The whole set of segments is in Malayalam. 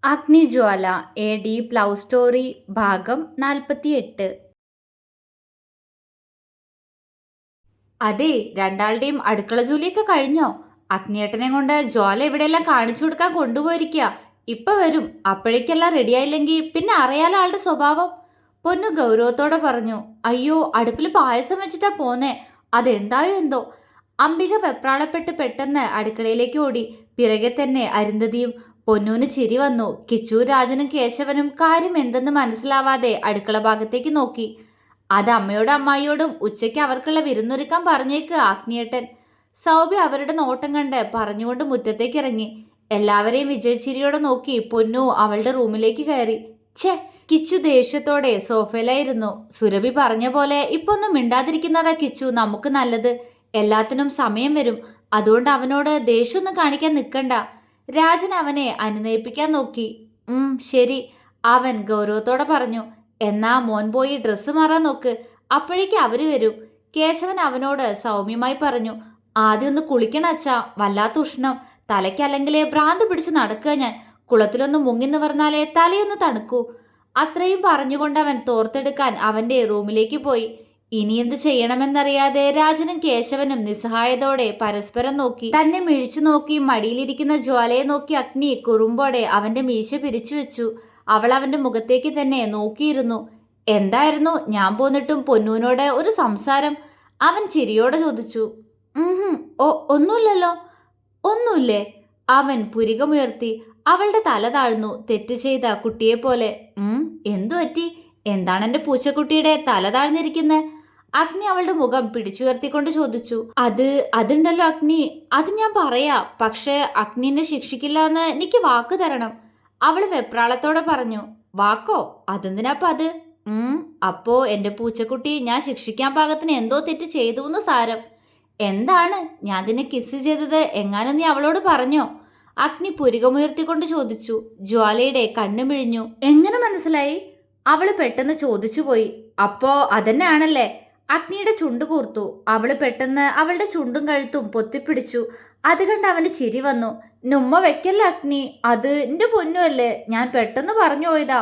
അഗ്നിജ്വാല എ ഡീപ് ലവ് സ്റ്റോറി ഭാഗം 48. അതെ, രണ്ടാളുടെയും അടുക്കള ജോലിയൊക്കെ കഴിഞ്ഞോ? അഗ്നിയേട്ടനെ കൊണ്ട് ജ്വാല എവിടെയെല്ലാം കാണിച്ചു കൊടുക്കാൻ കൊണ്ടുപോയിരിക്കുക. ഇപ്പൊ വരും. അപ്പോഴേക്കെല്ലാം റെഡിയായില്ലെങ്കിൽ പിന്നെ അറിയാലോ ആളുടെ സ്വഭാവം. പൊന്നു ഗൗരവത്തോടെ പറഞ്ഞു. അയ്യോ, അടുപ്പിൽ പായസം വെച്ചിട്ടാ പോന്നേ. അതെന്തായോ എന്തോ. അംബിക വെപ്രാളപ്പെട്ട് പെട്ടെന്ന് അടുക്കളയിലേക്ക് ഓടി. പിറകെ തന്നെ അരുന്ധതിയും. പൊന്നൂന് ചിരി വന്നു. കിച്ചു, രാജനും കേശവനും കാര്യം എന്തെന്ന് മനസ്സിലാവാതെ അടുക്കള ഭാഗത്തേക്ക് നോക്കി. അത് അമ്മയോടും അമ്മായിയോടും ഉച്ചയ്ക്ക് അവർക്കുള്ള വിരുന്നൊരുക്കാൻ പറഞ്ഞേക്ക് അഗ്നിയേട്ടൻ. സൗഭ്യ അവരുടെ നോട്ടം കണ്ട് പറഞ്ഞുകൊണ്ട് മുറ്റത്തേക്ക് ഇറങ്ങി. എല്ലാവരെയും വിജയച്ചിരിയോടെ നോക്കി പൊന്നു അവളുടെ റൂമിലേക്ക് കയറി. ഛേ, കിച്ചു ദേഷ്യത്തോടെ സോഫയിലായിരുന്നു. സുരഭി പറഞ്ഞ പോലെ ഇപ്പൊ ഒന്നും മിണ്ടാതിരിക്കുന്നതാ കിച്ചു നമുക്ക് നല്ലത്. എല്ലാത്തിനും സമയം വരും. അതുകൊണ്ട് അവനോട് ദേഷ്യമൊന്നും കാണിക്കാൻ നിൽക്കണ്ട. രാജൻ അവനെ അനുനയിപ്പിക്കാൻ നോക്കി. ശരി, അവൻ ഗൗരവത്തോടെ പറഞ്ഞു. എന്നാ മോൻ പോയി ഡ്രസ്സ് മാറാൻ നോക്ക്. അപ്പോഴേക്ക് അവര് വരും. കേശവൻ അവനോട് സൗമ്യമായി പറഞ്ഞു. ആദ്യം ഒന്ന് കുളിക്കണം അച്ഛാ, വല്ലാത്ത ഉഷ്ണം. തലയ്ക്കല്ലെങ്കിലേ ഭ്രാന്ത് പിടിച്ച് നടക്കുക ഞാൻ. കുളത്തിലൊന്ന് മുങ്ങി നിവർന്നാലേ തലയൊന്ന് തണുക്കൂ. അത്രയും പറഞ്ഞുകൊണ്ട് അവൻ തോർത്തെടുക്കാൻ അവന്റെ റൂമിലേക്ക് പോയി. ഇനി എന്ത് ചെയ്യണമെന്നറിയാതെ രാജനും കേശവനും നിസ്സഹായതോടെ പരസ്പരം നോക്കി. തന്നെ മിഴിച്ചു നോക്കി മടിയിലിരിക്കുന്ന ജ്വാലയെ നോക്കി അഗ്നി കുറുമ്പോടെ അവന്റെ മീശ പിരിച്ചു വെച്ചു. അവൾ അവന്റെ മുഖത്തേക്ക് തന്നെ നോക്കിയിരുന്നു. എന്തായിരുന്നു ഞാൻ പോന്നിട്ടും പൊന്നൂനോട് ഒരു സംസാരം? അവൻ ചിരിയോടെ ചോദിച്ചു. ഒന്നുമില്ലല്ലോ. ഒന്നുമില്ലേ? അവൻ പുരികമുയർത്തി. അവളുടെ തല താഴ്ന്നു, തെറ്റ് ചെയ്ത കുട്ടിയെ പോലെ. എന്തു പറ്റി? എന്താണ് എന്റെ പൂച്ചക്കുട്ടിയുടെ തല താഴ്ന്നിരിക്കുന്നത്? അഗ്നി അവളുടെ മുഖം പിടിച്ചുയർത്തിക്കൊണ്ട് ചോദിച്ചു. അതുണ്ടല്ലോ അഗ്നി, അത് ഞാൻ പറയാ. പക്ഷെ അഗ്നിനെ ശിക്ഷിക്കില്ല എന്ന് എനിക്ക് വാക്ക് തരണം. അവള് വെപ്രാളത്തോടെ പറഞ്ഞു. വാക്കോ? അതെന്തിനാപ്പ അത്? അപ്പോ എന്റെ പൂച്ചക്കുട്ടി ഞാൻ ശിക്ഷിക്കാൻ പാകത്തിന് എന്തോ തെറ്റ് ചെയ്തു എന്ന് സാരം. എന്താണ്? ഞാൻ നിന്നെ കിസ് ചെയ്തത് എങ്ങാനും നീ അവളോട് പറഞ്ഞോ? അഗ്നി പുരികമുയർത്തിക്കൊണ്ട് ചോദിച്ചു. ജ്വാലയുടെ കണ്ണു മിഴിഞ്ഞു. എങ്ങനെ മനസ്സിലായി? അവള് പെട്ടെന്ന് ചോദിച്ചു പോയി. അപ്പോ അതന്നെ ആണല്ലേ? അഗ്നിയുടെ ചുണ്ട് കൂർത്തു. അവള് പെട്ടെന്ന് അവളുടെ ചുണ്ടും കഴുത്തും പൊത്തിപ്പിടിച്ചു. അത് കണ്ട് അവന് ചിരി വന്നു. നുമ്മ വെക്കല്ല അഗ്നി, അത് എന്റെ പൊന്നുമല്ലേ, ഞാൻ പെട്ടെന്ന് പറഞ്ഞു പോയതാ.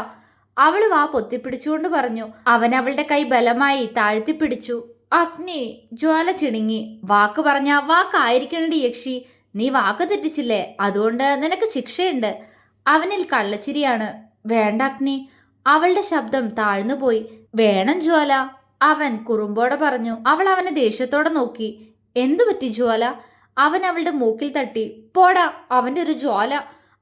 അവള് വാ പൊത്തിപ്പിടിച്ചുകൊണ്ട് പറഞ്ഞു. അവൻ അവളുടെ കൈ ബലമായി താഴ്ത്തിപ്പിടിച്ചു. അഗ്നി, ജ്വാല ചിണുങ്ങി. വാക്ക് പറഞ്ഞ വാക്കായിരിക്കണടി യക്ഷി. നീ വാക്ക് തെറ്റിച്ചില്ലേ, അതുകൊണ്ട് നിനക്ക് ശിക്ഷയുണ്ട്. അവനിൽ കള്ളച്ചിരിയാണ്. വേണ്ട അഗ്നി. അവളുടെ ശബ്ദം താഴ്ന്നുപോയി. വേണം ജ്വാല, അവൻ കുറുമ്പോടെ പറഞ്ഞു. അവൾ അവനെ ദേഷ്യത്തോടെ നോക്കി. എന്തു പറ്റി ജ്വാല? അവൻ അവളുടെ മൂക്കിൽ തട്ടി. പോടാ, അവന്റെ ഒരു ജ്വാല.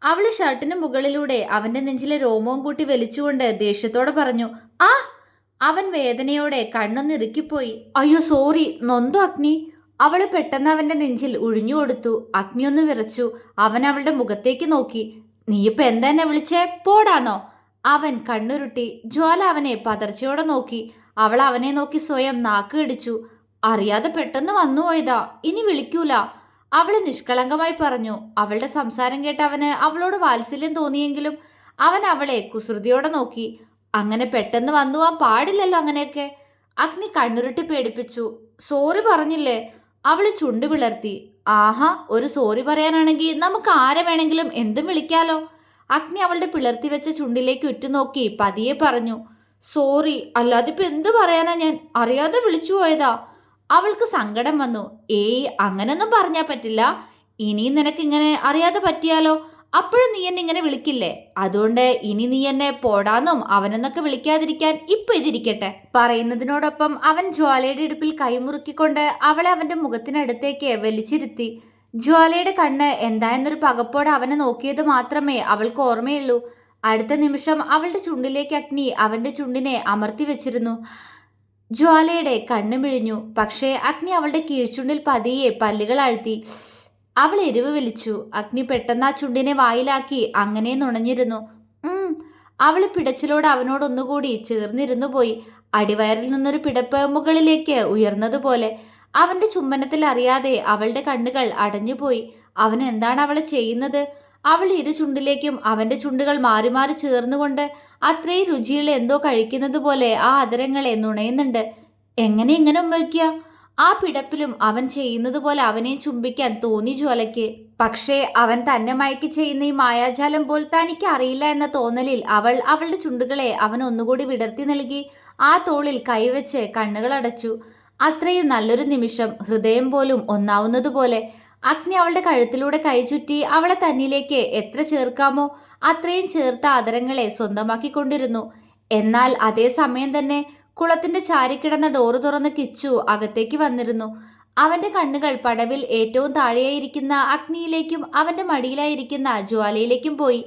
അവള് ഷർട്ടിന് മുകളിലൂടെ അവന്റെ നെഞ്ചിലെ രോമവും കൂട്ടി വലിച്ചുകൊണ്ട് ദേഷ്യത്തോടെ പറഞ്ഞു. ആ! അവൻ വേദനയോടെ കണ്ണൊന്നിറുക്കിപ്പോയി. അയ്യോ സോറി, നൊന്തോ അഗ്നി? അവള് പെട്ടെന്ന് അവന്റെ നെഞ്ചിൽ ഉഴിഞ്ഞു കൊടുത്തു. അഗ്നി ഒന്ന് വിറച്ചു. അവൻ അവളുടെ മുഖത്തേക്ക് നോക്കി. നീയിപ്പോ എന്താ എന്നെ വിളിച്ചേ? പോടാന്നോ? അവൻ കണ്ണുരുട്ടി. ജ്വാല അവനെ പതർച്ചയോടെ നോക്കി. അവൾ അവനെ നോക്കി സ്വയം നാക്ക് കടിച്ചു. അറിയാതെ പെട്ടെന്ന് വന്നുപോയതാ, ഇനി വിളിക്കൂല. അവള് നിഷ്കളങ്കമായി പറഞ്ഞു. അവളുടെ സംസാരം കേട്ട് അവന് അവളോട് വാത്സല്യം തോന്നിയെങ്കിലും അവൻ അവളെ കുസൃതിയോടെ നോക്കി. അങ്ങനെ പെട്ടെന്ന് വന്നു പോവാൻ പാടില്ലല്ലോ അങ്ങനെയൊക്കെ. അഗ്നി കണ്ണുരുട്ടി പേടിപ്പിച്ചു. സോറി പറഞ്ഞില്ലേ? അവള് ചുണ്ടു പിളർത്തി. ആഹാ, ഒരു സോറി പറയാനാണെങ്കിൽ നമുക്ക് ആരെ വേണമെങ്കിലും എന്തും വിളിക്കാലോ. അഗ്നി അവളുടെ പിളർത്തി വെച്ച ചുണ്ടിലേക്ക് ഉറ്റുനോക്കി പതിയെ പറഞ്ഞു. സോറി, അല്ലാതിപ്പോ എന്ത് പറയാനാ, ഞാൻ അറിയാതെ വിളിച്ചു പോയതാ. അവൾക്ക് സങ്കടം വന്നു. ഏയ്, അങ്ങനൊന്നും പറഞ്ഞാ പറ്റില്ല. ഇനിയും നിനക്ക് ഇങ്ങനെ അറിയാതെ പറ്റിയാലോ? അപ്പോഴും നീ എന്നെ ഇങ്ങനെ വിളിക്കില്ലേ? അതുകൊണ്ട് ഇനി നീ എന്നെ പോടാന്നും അവനെന്നൊക്കെ വിളിക്കാതിരിക്കാൻ ഇപ്പൊ ഇതിരിക്കട്ടെ. പറയുന്നതിനോടൊപ്പം അവൻ ജ്വാലയുടെ ഇടുപ്പിൽ കൈമുറുക്കിക്കൊണ്ട് അവളെ അവന്റെ മുഖത്തിനടുത്തേക്ക് വലിച്ചിരുത്തി. ജ്വാലയുടെ കണ്ണ് എന്തായെന്നൊരു പകപ്പോടെ അവനെ നോക്കിയത് മാത്രമേ അവൾക്ക് ഓർമ്മയുള്ളൂ. അടുത്ത നിമിഷം അവളുടെ ചുണ്ടിലേക്ക് അഗ്നി അവന്റെ ചുണ്ടിനെ അമർത്തി വെച്ചിരുന്നു. ജ്വാലയുടെ കണ്ണു മിഴിഞ്ഞു. പക്ഷേ അഗ്നി അവളുടെ കീഴ്ചുണ്ടിൽ പതിയെ പല്ലുകൾ അഴുത്തി. അവൾ എരിവ് വലിച്ചു. അഗ്നി പെട്ടെന്ന് ആ ചുണ്ടിനെ വായിലാക്കി അങ്ങനെ നുണഞ്ഞിരുന്നു. അവള് പിടച്ചിലോട് അവനോടൊന്നുകൂടി ചേർന്നിരുന്നു പോയി. അടിവയറിൽ നിന്നൊരു പിടപ്പ് മുകളിലേക്ക് ഉയർന്നതുപോലെ. അവന്റെ ചുംബനത്തിൽ അറിയാതെ അവളുടെ കണ്ണുകൾ അടഞ്ഞുപോയി. അവൻ എന്താണ് അവളെ ചെയ്യുന്നത്? അവൾ ഇരു ചുണ്ടിലേക്കും അവന്റെ ചുണ്ടുകൾ മാറി മാറി ചേർന്നുകൊണ്ട് അത്രയും രുചിയുള്ള എന്തോ കഴിക്കുന്നത് പോലെ ആ അതരങ്ങളെ നുണയുന്നുണ്ട്. എങ്ങനെ ഇങ്ങനെ ഉമ്മയ്ക്കുക? ആ പിടപ്പിലും അവൻ ചെയ്യുന്നത് പോലെ അവനെയും ചുംബിക്കാൻ തോന്നി ജ്വാലയ്ക്ക്. പക്ഷേ അവൻ തന്നെ മയക്കി ചെയ്യുന്ന ഈ മായാജാലം പോൽ തനിക്ക് അറിയില്ല എന്ന തോന്നലിൽ അവൾ അവളുടെ ചുണ്ടുകളെ അവൻ ഒന്നുകൂടി വിടർത്തി നൽകി ആ തോളിൽ കൈവച്ച് കണ്ണുകൾ അടച്ചു. അത്രയും നല്ലൊരു നിമിഷം, ഹൃദയം പോലും ഒന്നാവുന്നതുപോലെ. അഗ്നി അവളുടെ കഴുത്തിലൂടെ കൈ ചുറ്റി അവളെ തന്നിലേക്ക് എത്ര ചേർക്കാമോ അത്രയും ചേർത്ത ആദരങ്ങളെ സ്വന്തമാക്കിക്കൊണ്ടിരുന്നു. എന്നാൽ അതേ സമയം തന്നെ കുളത്തിന്റെ ചാരിക്കിടന്ന ഡോറ് തുറന്ന് കിച്ചു അകത്തേക്ക് വന്നിരുന്നു. അവന്റെ കണ്ണുകൾ പടവിൽ ഏറ്റവും താഴെയായിരിക്കുന്ന അഗ്നിയിലേക്കും അവന്റെ മടിയിലായിരിക്കുന്ന ജ്വാലയിലേക്കും പോയി.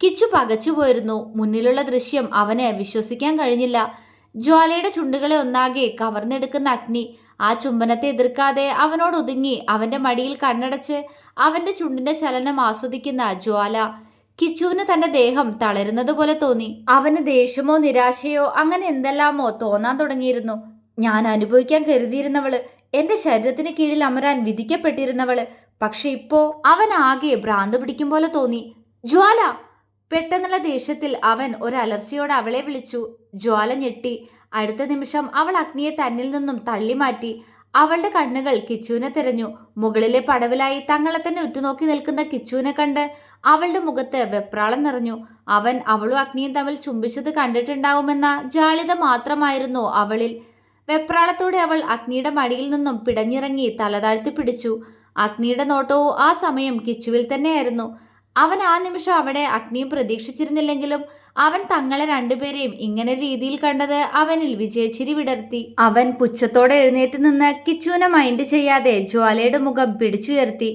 കിച്ചു പകച്ചുപോയിരുന്നു. മുന്നിലുള്ള ദൃശ്യം അവന് വിശ്വസിക്കാൻ കഴിഞ്ഞില്ല. ജ്വാലയുടെ ചുണ്ടുകളെ ഒന്നാകെ കവർന്നെടുക്കുന്ന അഗ്നി ആ ചുംബനത്തെ എതിർക്കാതെ അവനോട് ഒതുങ്ങി അവന്റെ മടിയിൽ കണ്ണടച്ച് അവന്റെ ചുണ്ടിന്റെ ചലനം ആസ്വദിക്കുന്ന ജ്വാല. കിച്ചുവിന് തന്റെ ദേഹം തളരുന്നത് പോലെ തോന്നി. അവന് ദേഷ്യമോ നിരാശയോ അങ്ങനെ എന്തെല്ലാമോ തോന്നാൻ തുടങ്ങിയിരുന്നു. ഞാൻ അനുഭവിക്കാൻ കരുതിയിരുന്നവള്, എന്റെ ശരീരത്തിന് കീഴിൽ അമരാൻ വിധിക്കപ്പെട്ടിരുന്നവള്. പക്ഷെ ഇപ്പോ അവൻ ആകെ ഭ്രാന്ത് പിടിക്കും പോലെ തോന്നി. ജ്വാല! പെട്ടെന്നുള്ള ദേഷ്യത്തിൽ അവൻ ഒരലർച്ചയോടെ അവളെ വിളിച്ചു. ജ്വാല ഞെട്ടി. അടുത്ത നിമിഷം അവൾ അഗ്നിയെ തന്നിൽ നിന്നും തള്ളി മാറ്റി. അവളുടെ കണ്ണുകൾ കിച്ചുവിനെ തിരഞ്ഞു. മുകളിലെ പടവിലായി തങ്ങളെ തന്നെ ഉറ്റുനോക്കി നിൽക്കുന്ന കിച്ചുവിനെ കണ്ട് അവളുടെ മുഖത്ത് വെപ്രാളം നിറഞ്ഞു. അവൻ അവളും അഗ്നിയും തമ്മിൽ ചുംബിച്ചത് കണ്ടിട്ടുണ്ടാവുമെന്ന ജാളിത മാത്രമായിരുന്നു അവളിൽ. വെപ്രാളത്തോടെ അവൾ അഗ്നിയുടെ മടിയിൽ നിന്നും പിടഞ്ഞിറങ്ങി തലതാഴ്ത്തി പിടിച്ചു. അഗ്നിയുടെ നോട്ടവും ആ സമയം കിച്ചുവിൽ തന്നെയായിരുന്നു. അവൻ ആ നിമിഷം അവിടെ അഗ്നിയും പ്രതീക്ഷിച്ചിരുന്നില്ലെങ്കിലും അവൻ തങ്ങളെ രണ്ടുപേരെയും ഇങ്ങനെ രീതിയിൽ കണ്ടത് അവനിൽ വിജയച്ചിരി വിടർത്തി. അവൻ പുച്ഛത്തോടെ എഴുന്നേറ്റ് നിന്ന് കിച്ചുവിനെ മൈൻഡ് ചെയ്യാതെ ജ്വാലയുടെ മുഖം പിടിച്ചുയർത്തി.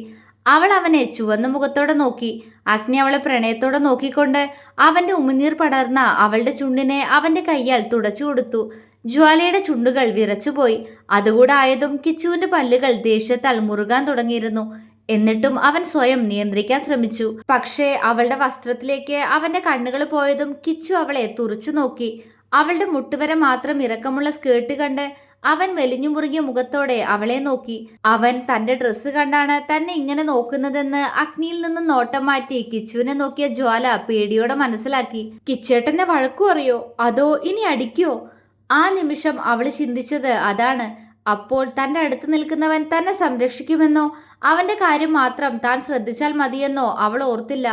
അവൾ അവനെ ചുവന്ന മുഖത്തോടെ നോക്കി. അഗ്നി അവളെ പ്രണയത്തോടെ നോക്കിക്കൊണ്ട് അവന്റെ ഉമിനീർ പടർന്ന അവളുടെ ചുണ്ടിനെ അവന്റെ കൈയാൽ തുടച്ചു കൊടുത്തു. ജ്വാലയുടെ ചുണ്ടുകൾ വിറച്ചുപോയി. അതുകൂടായതും കിച്ചുവിന്റെ പല്ലുകൾ ദേഷ്യത്താൽ മുറുകാൻ തുടങ്ങിയിരുന്നു. എന്നിട്ടും അവൻ സ്വയം നിയന്ത്രിക്കാൻ ശ്രമിച്ചു. പക്ഷേ അവളുടെ വസ്ത്രത്തിലേക്ക് അവന്റെ കണ്ണുകൾ പോയതും കിച്ചു അവളെ തുറച്ചു നോക്കി. അവളുടെ മുട്ടുവരെ മാത്രം ഇറക്കമുള്ള സ്കേർട്ട് കണ്ട് അവൻ വലിഞ്ഞു മുറുകിയ മുഖത്തോടെ അവളെ നോക്കി. അവൻ തന്റെ ഡ്രസ്സ് കണ്ടാണ് തന്നെ ഇങ്ങനെ നോക്കുന്നതെന്ന് അഗ്നിയിൽ നിന്നും നോട്ടം മാറ്റി കിച്ചുവിനെ നോക്കിയ ജ്വാല പേടിയോടെ മനസ്സിലാക്കി. കിച്ചേട്ടനെ വഴക്കു അറിയോ അതോ ഇനി അടിക്കോ? ആ നിമിഷം അവൾ ചിന്തിച്ചത് അതാണ്. അപ്പോൾ തന്റെ അടുത്ത് നിൽക്കുന്നവൻ തന്നെ സംരക്ഷിക്കുമെന്നോ അവന്റെ കാര്യം മാത്രം താൻ ശ്രദ്ധിച്ചാൽ മതിയെന്നോ അവൾ ഓർത്തില്ല.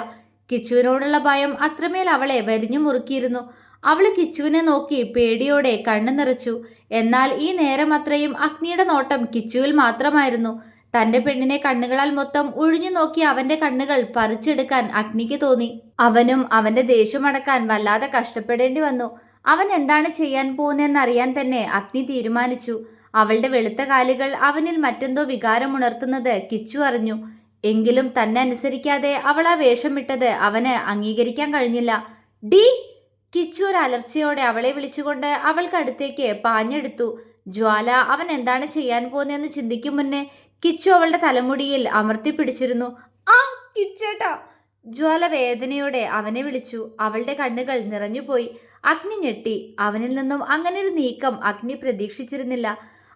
കിച്ചുവിനോടുള്ള ഭയം അത്രമേൽ അവളെ വരിഞ്ഞു മുറുക്കിയിരുന്നു. അവൾ കിച്ചുവിനെ നോക്കി പേടിയോടെ കണ്ണു നിറച്ചു. എന്നാൽ ഈ നേരം അത്രയും അഗ്നിയുടെ നോട്ടം കിച്ചുവിൽ മാത്രമായിരുന്നു. തന്റെ പെണ്ണിനെ കണ്ണുകളാൽ മൊത്തം ഒഴിഞ്ഞു നോക്കി അവന്റെ കണ്ണുകൾ പറിച്ചെടുക്കാൻ അഗ്നിക്ക് തോന്നി. അവനും അവന്റെ ദേഷ്യമടക്കാൻ വല്ലാതെ കഷ്ടപ്പെടേണ്ടി വന്നു. അവൻ എന്താണ് ചെയ്യാൻ പോകുന്നതെന്നറിയാൻ തന്നെ അഗ്നി തീരുമാനിച്ചു. അവളുടെ വെളുത്ത കാലുകൾ അവനിൽ മറ്റെന്തോ വികാരമുണർത്തുന്നത് കിച്ചു അറിഞ്ഞു. എങ്കിലും തന്നെ അനുസരിക്കാതെ അവൾ ആ വേഷമിട്ടത് അവന് അംഗീകരിക്കാൻ കഴിഞ്ഞില്ല. ഡി! കിച്ചു ഒരു അലർച്ചയോടെ അവളെ വിളിച്ചുകൊണ്ട് അവൾക്കടുത്തേക്ക് പാഞ്ഞെടുത്തു. ജ്വാല അവൻ എന്താണ് ചെയ്യാൻ പോകുന്നതെന്ന് ചിന്തിക്കും മുന്നേ കിച്ചു അവളുടെ തലമുടിയിൽ അമർത്തി പിടിച്ചിരുന്നു. ആ കിച്ചേട്ടാ! ജ്വാല വേദനയോടെ അവനെ വിളിച്ചു. അവളുടെ കണ്ണുകൾ നിറഞ്ഞുപോയി. അഗ്നി ഞെട്ടി. അവനിൽ നിന്നും അങ്ങനൊരു നീക്കം അഗ്നി പ്രതീക്ഷിച്ചിരുന്നില്ല.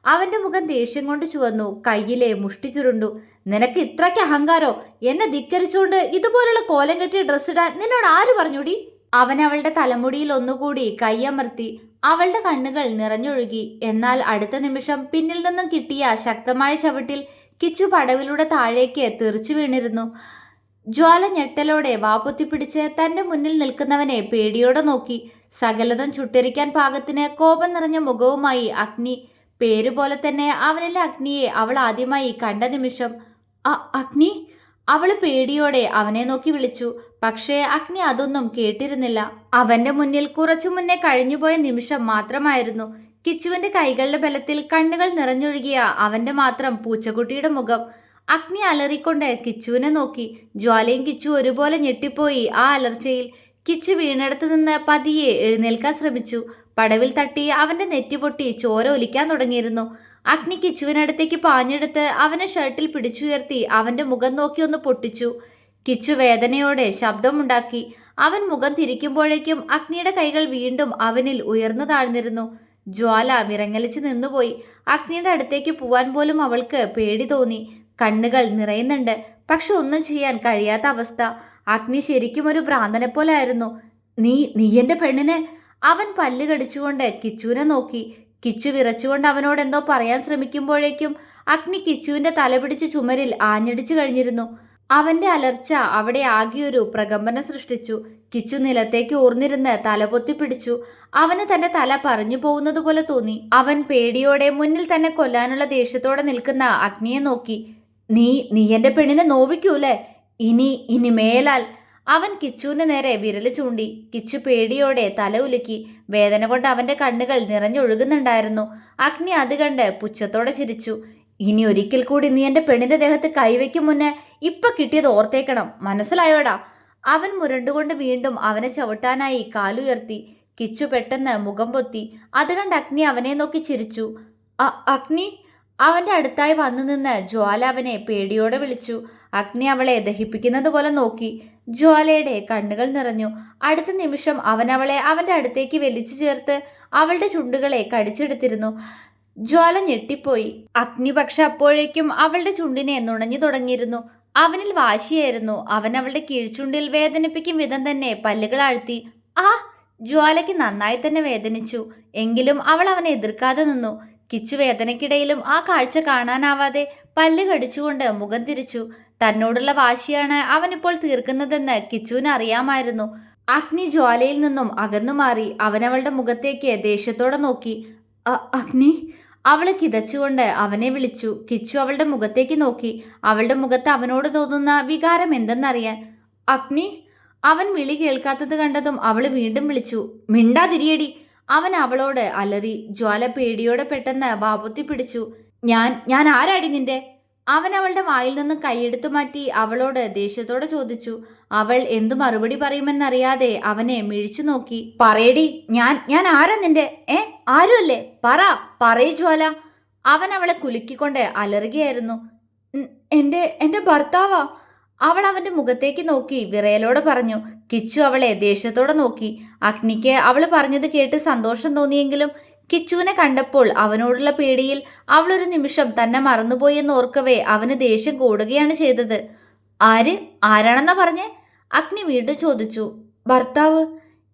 അവന്റെ മുഖം ദേഷ്യം കൊണ്ട് ചുവന്നു. കയ്യിലെ മുഷ്ടി ചുരുണ്ടു. നിനക്ക് ഇത്രയ്ക്ക് അഹങ്കാരോ? എന്നെ ധിക്കരിച്ചുകൊണ്ട് ഇതുപോലുള്ള കോലം കെട്ടിയ ഡ്രസ്സ് ഇടാൻ നിന്നോട് ആര് പറഞ്ഞൂടി? അവൻ അവളുടെ തലമുടിയിൽ ഒന്നുകൂടി കൈയമർത്തി. അവളുടെ കണ്ണുകൾ നിറഞ്ഞൊഴുകി. എന്നാൽ അടുത്ത നിമിഷം പിന്നിൽ നിന്നും കിട്ടിയ ശക്തമായ ചവിട്ടിൽ കിച്ചു പടവിലൂടെ താഴേക്ക് തെറിച്ചു വീണിരുന്നു. ജ്വാല ഞെട്ടലോടെ വാപ്പൊത്തിപ്പിടിച്ച് തന്റെ മുന്നിൽ നിൽക്കുന്നവനെ പേടിയോടെ നോക്കി. സകലതും ചുട്ടരിക്കാൻ പാകത്തിന് കോപം നിറഞ്ഞ മുഖവുമായി അഗ്നി. പേരുപോലെ തന്നെ അവനിലെ അഗ്നിയെ അവൾ ആദ്യമായി കണ്ട നിമിഷം. അഗ്നി! അവൾ പേടിയോടെ അവനെ നോക്കി വിളിച്ചു. പക്ഷേ അഗ്നി അതൊന്നും കേട്ടിരുന്നില്ല. അവന്റെ മുന്നിൽ കുറച്ചു മുന്നേ കഴിഞ്ഞുപോയ നിമിഷം മാത്രമായിരുന്നു. കിച്ചുവിന്റെ കൈകളുടെ ബലത്തിൽ കണ്ണുകൾ നിറഞ്ഞൊഴുകിയ അവന്റെ മാത്രം പൂച്ചക്കുട്ടിയുടെ മുഖം. അഗ്നി അലറിക്കൊണ്ട് കിച്ചുവിനെ നോക്കി. ജ്വാലയും കിച്ചു ഒരുപോലെ ഞെട്ടിപ്പോയി ആ അലർച്ചയിൽ. കിച്ചു വീണെടുത്ത് നിന്ന് പതിയെ എഴുന്നേൽക്കാൻ ശ്രമിച്ചു. പടവിൽ തട്ടി അവന്റെ നെറ്റിപൊട്ടി ചോര ഒലിക്കാൻ തുടങ്ങിയിരുന്നു. അഗ്നി കിച്ചുവിനടുത്തേക്ക് പാഞ്ഞെടുത്ത് അവനെ ഷർട്ടിൽ പിടിച്ചുയർത്തി അവന്റെ മുഖം നോക്കി ഒന്ന് പൊട്ടിച്ചു. കിച്ചു വേദനയോടെ ശബ്ദമുണ്ടാക്കി. അവൻ മുഖം തിരിക്കുമ്പോഴേക്കും അഗ്നിയുടെ കൈകൾ വീണ്ടും അവനിൽ ഉയർന്നു താഴ്ന്നിരുന്നു. ജ്വാല വിറങ്ങലിച്ച് നിന്നുപോയി. അഗ്നിയുടെ അടുത്തേക്ക് പോവാൻ പോലും അവൾക്ക് പേടി തോന്നി. കണ്ണുകൾ നിറയുന്നുണ്ട്. പക്ഷെ ഒന്നും ചെയ്യാൻ കഴിയാത്ത അവസ്ഥ. അഗ്നി ശരിക്കും ഒരു ഭ്രാന്തനെ പോലെ ആയിരുന്നു. നീ എന്റെ പെണ്ണിനെ! അവൻ പല്ല് കടിച്ചുകൊണ്ട് കിച്ചുവിനെ നോക്കി. കിച്ചു വിറച്ചുകൊണ്ട് അവനോട് എന്തോ പറയാൻ ശ്രമിക്കുമ്പോഴേക്കും അഗ്നി കിച്ചുവിന്റെ തല പിടിച്ച് ചുമരിൽ ആഞ്ഞടിച്ചു കഴിഞ്ഞിരുന്നു. അവന്റെ അലർച്ച അവിടെ ആകെയൊരു പ്രകമ്പനം സൃഷ്ടിച്ചു. കിച്ചു നിലത്തേക്ക് ഊർന്നിരുന്ന് തലപൊത്തി പിടിച്ചു. അവന് തന്റെ തല പറഞ്ഞു പോകുന്നത് പോലെ തോന്നി. അവൻ പേടിയോടെ മുന്നിൽ തന്നെ കൊല്ലാനുള്ള ദേഷ്യത്തോടെ നിൽക്കുന്ന അഗ്നിയെ നോക്കി. നീ എന്റെ പെണ്ണിനെ നോവിക്കൂലേ? ഇനി മേലാൽ. അവൻ കിച്ചുവിന് നേരെ വിരല് ചൂണ്ടി. കിച്ചു പേടിയോടെ തല ഉലുക്കി. വേദന കൊണ്ട് അവന്റെ കണ്ണുകൾ നിറഞ്ഞൊഴുകുന്നുണ്ടായിരുന്നു. അഗ്നി അത് കണ്ട് പുച്ഛത്തോടെ ചിരിച്ചു. ഇനി ഒരിക്കൽ കൂടി നീ എന്റെ പെണ്ണിന്റെ ദേഹത്ത് കൈവയ്ക്കും മുന്നേ ഇപ്പൊ കിട്ടിയത് ഓർത്തേക്കണം, മനസ്സിലായോടാ? അവൻ മുരണ്ടുകൊണ്ട് വീണ്ടും അവനെ ചവിട്ടാനായി കാലുയർത്തി. കിച്ചു പെട്ടെന്ന് മുഖം പൊത്തി. അത് കണ്ട് അഗ്നി അവനെ നോക്കി ചിരിച്ചു. അഗ്നി. അവന്റെ അടുത്തായി വന്നു നിന്ന് ജ്വാല അവനെ പേടിയോടെ വിളിച്ചു. അഗ്നി അവളെ ദഹിപ്പിക്കുന്നത് പോലെ നോക്കി. ജ്വാലയുടെ കണ്ണുകൾ നിറഞ്ഞു. അടുത്ത നിമിഷം അവൻ അവളെ അവന്റെ അടുത്തേക്ക് വലിച്ചു ചേർത്ത് അവളുടെ ചുണ്ടുകളെ കടിച്ചെടുത്തിരുന്നു. ജ്വാല ഞെട്ടിപ്പോയി. അഗ്നി പക്ഷെ അപ്പോഴേക്കും അവളുടെ ചുണ്ടിനെ നുണഞ്ഞു തുടങ്ങിയിരുന്നു. അവനിൽ വാശിയായിരുന്നു. അവൻ അവളുടെ കീഴ്ചുണ്ടിൽ വേദനിപ്പിക്കും വിധം തന്നെ പല്ലുകൾ ആഴ്ത്തി. ആ! ജ്വാലയ്ക്ക് നന്നായി തന്നെ വേദനിച്ചു. എങ്കിലും അവൾ അവനെ എതിർക്കാതെ നിന്നു. കിച്ചു വേദനയ്ക്കിടയിലും ആ കാഴ്ച കാണാനാവാതെ പല്ല് കടിച്ചുകൊണ്ട് മുഖം തിരിച്ചു. തന്നോടുള്ള വാശിയാണ് അവനിപ്പോൾ തീർക്കുന്നതെന്ന് കിച്ചുവിന് അറിയാമായിരുന്നു. അഗ്നി ജ്വാലയിൽ നിന്നും അകന്നു മാറി. അവനവളുടെ മുഖത്തേക്ക് ദേഷ്യത്തോടെ നോക്കി. അഗ്നി. അവള് കിതച്ചുകൊണ്ട് അവനെ വിളിച്ചു. കിച്ചു അവളുടെ മുഖത്തേക്ക് നോക്കി. അവളുടെ മുഖത്ത് അവനോട് തോന്നുന്ന വികാരം എന്തെന്നറിയാൻ. അഗ്നി. അവൻ വിളി കേൾക്കാത്തത് കണ്ടതും അവള് വീണ്ടും വിളിച്ചു. മിണ്ടാതിരിയടി. അവൻ അവളോട് അലറി. ജ്വാല പേടിയോടെ പെട്ടെന്ന് വാപൊത്തി പിടിച്ചു. ഞാൻ ആരാടി നിന്റെ? അവൻ അവളുടെ വായിൽ നിന്ന് കൈയെടുത്തു മാറ്റി അവളോട് ദേഷ്യത്തോടെ ചോദിച്ചു. അവൾ എന്തു മറുപടി പറയുമെന്നറിയാതെ അവനെ മിഴിച്ചു നോക്കി. പറയടി, ഞാൻ ആരാ നിന്റെ? ആരുമല്ലേ? പറയ് ജ്വാല. അവൻ അവളെ കുലുക്കിക്കൊണ്ട് അലറുകയായിരുന്നു. എന്റെ ഭർത്താവാ. അവൾ അവന്റെ മുഖത്തേക്ക് നോക്കി വിറയലോടെ പറഞ്ഞു. കിച്ചു അവളെ ദേഷ്യത്തോടെ നോക്കി. അഗ്നിക്ക് അവള് പറഞ്ഞത് കേട്ട് സന്തോഷം തോന്നിയെങ്കിലും കിച്ചുവിനെ കണ്ടപ്പോൾ അവനോടുള്ള പേടിയിൽ അവളൊരു നിമിഷം തന്നെ മറന്നുപോയി എന്നോർക്കവേ അവന് ദേഷ്യം കൂടുകയാണ് ചെയ്തത്. ആരാണെന്നാ പറഞ്ഞേ? അഗ്നി വീണ്ടും ചോദിച്ചു. ഭർത്താവ്.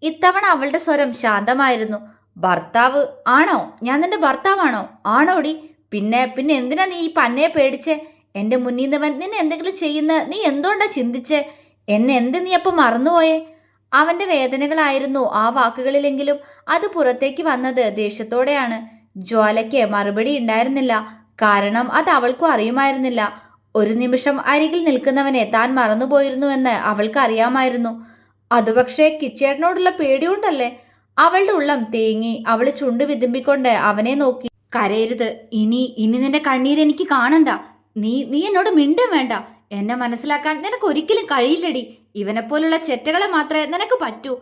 ഇത്തവണ അവളുടെ സ്വരം ശാന്തമായിരുന്നു. ഭർത്താവ് ആണോ? ഞാൻ നിന്റെ ഭർത്താവാണോ? ആണോടി? പിന്നെ എന്തിനാ നീ ഈ പന്നയെ പേടിച്ചേ? എന്റെ മുന്നിൽ നിന്നവൻ നിന്നെ എന്തെങ്കിലും ചെയ്യുന്ന നീ എന്തുകൊണ്ടാ ചിന്തിച്ചേ? എന്നെ നീ അപ്പം മറന്നുപോയേ? അവന്റെ വേദനകളായിരുന്നു ആ വാക്കുകളിലെങ്കിലും അത് പുറത്തേക്ക് വന്നത് ദേഷ്യത്തോടെയാണ്. ജ്വാലയ്ക്ക് മറുപടി ഉണ്ടായിരുന്നില്ല. കാരണം അത് അവൾക്കും അറിയുമായിരുന്നില്ല. ഒരു നിമിഷം അരികിൽ നിൽക്കുന്നവനെ താൻ മറന്നുപോയിരുന്നുവെന്ന് അവൾക്ക് അറിയാമായിരുന്നു. അതുപക്ഷേ കിച്ചേട്ടനോടുള്ള പേടിയുണ്ടല്ലേ? അവളുടെ ഉള്ളം തേങ്ങി. അവള് ചുണ്ടു വിതുമ്പിക്കൊണ്ട് അവനെ നോക്കി. കരയരുത്. ഇനി നിന്റെ കണ്ണീരെനിക്ക് കാണണ്ട. നീ എന്നോട് മിണ്ടും വേണ്ട. എന്നെ മനസ്സിലാക്കാൻ നിനക്ക് ഒരിക്കലും കഴിയില്ലടി. ഇവനെപ്പോലുള്ള ചെറ്റകളെ മാത്രമേ നിനക്ക് പറ്റൂ.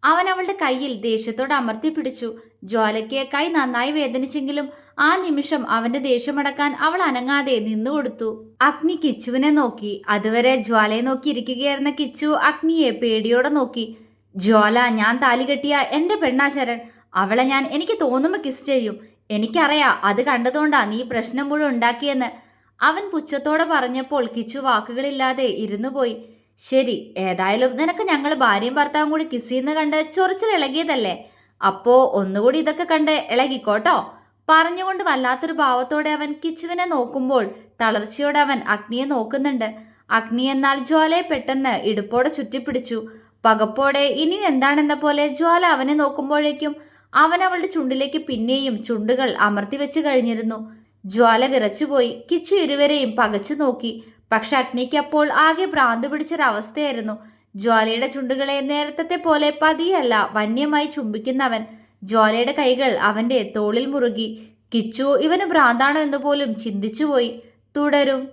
അവൻ അവളുടെ കയ്യിൽ ദേഷ്യത്തോടെ അമർത്തി പിടിച്ചു. ജ്വാലയ്ക്ക് കൈ നന്നായി വേദനിച്ചെങ്കിലും ആ നിമിഷം അവന്റെ ദേഷ്യമടക്കാൻ അവൾ അനങ്ങാതെ നിന്നുകൊടുത്തു. അഗ്നി കിച്ചുവിനെ നോക്കി. അതുവരെ ജ്വാലയെ നോക്കി ഇരിക്കുകയായിരുന്ന കിച്ചു അഗ്നിയെ പേടിയോടെ നോക്കി. ജ്വാല, ഞാൻ താലി കെട്ടിയ എന്റെ പെണ്ണാ ശരൺ. അവളെ ഞാൻ എനിക്ക് തോന്നുമ്പോൾ കിസ് ചെയ്യും. എനിക്കറിയാം അത് കണ്ടതുകൊണ്ടാ നീ പ്രശ്നം മുഴുവൻ ഉണ്ടാക്കിയെന്ന്. അവൻ പുച്ഛത്തോടെ പറഞ്ഞപ്പോൾ കിച്ചു വാക്കുകളില്ലാതെ ഇരുന്നു പോയി. ശരി, ഏതായാലും നിനക്ക് ഞങ്ങൾ ഭാര്യയും ഭർത്താവും കൂടി കിസ് ചെയ്യുന്ന കണ്ട് ചൊറിച്ചിൽ ഇളകിയതല്ലേ? അപ്പോ ഒന്നുകൂടി ഇതൊക്കെ കണ്ട് ഇളകിക്കോട്ടോ. പറഞ്ഞുകൊണ്ട് വല്ലാത്തൊരു ഭാവത്തോടെ അവൻ കിച്ചുവിനെ നോക്കുമ്പോൾ തളർച്ചയോടെ അവൻ അഗ്നിയെ നോക്കുന്നുണ്ട്. അഗ്നി എന്നാൽ ജ്വാലയെ പെട്ടെന്ന് ഇടുപ്പോടെ ചുറ്റിപ്പിടിച്ചു. പകപ്പോടെ ഇനിയും എന്താണെന്ന പോലെ ജ്വാല അവനെ നോക്കുമ്പോഴേക്കും അവൻ അവളുടെ ചുണ്ടിലേക്ക് പിന്നെയും ചുണ്ടുകൾ അമർത്തി വെച്ച് കഴിഞ്ഞിരുന്നു. ജ്വാല വിറച്ചുപോയി. കിച്ചു ഇരുവരെയും പകച്ചു നോക്കി. പക്ഷെ അഗ്നിക്ക് അപ്പോൾ ആകെ ഭ്രാന്ത് പിടിച്ചൊരവസ്ഥയായിരുന്നു. ജ്വാലയുടെ ചുണ്ടുകളെ നേരത്തെ പോലെ പതിയല്ല വന്യമായി ചുംബിക്കുന്നവൻ. ജ്വാലയുടെ കൈകൾ അവന്റെ തോളിൽ മുറുകി. കിച്ചു ഇവന് ഭ്രാന്താണോ എന്ന് പോലും ചിന്തിച്ചുപോയി. തുടരും.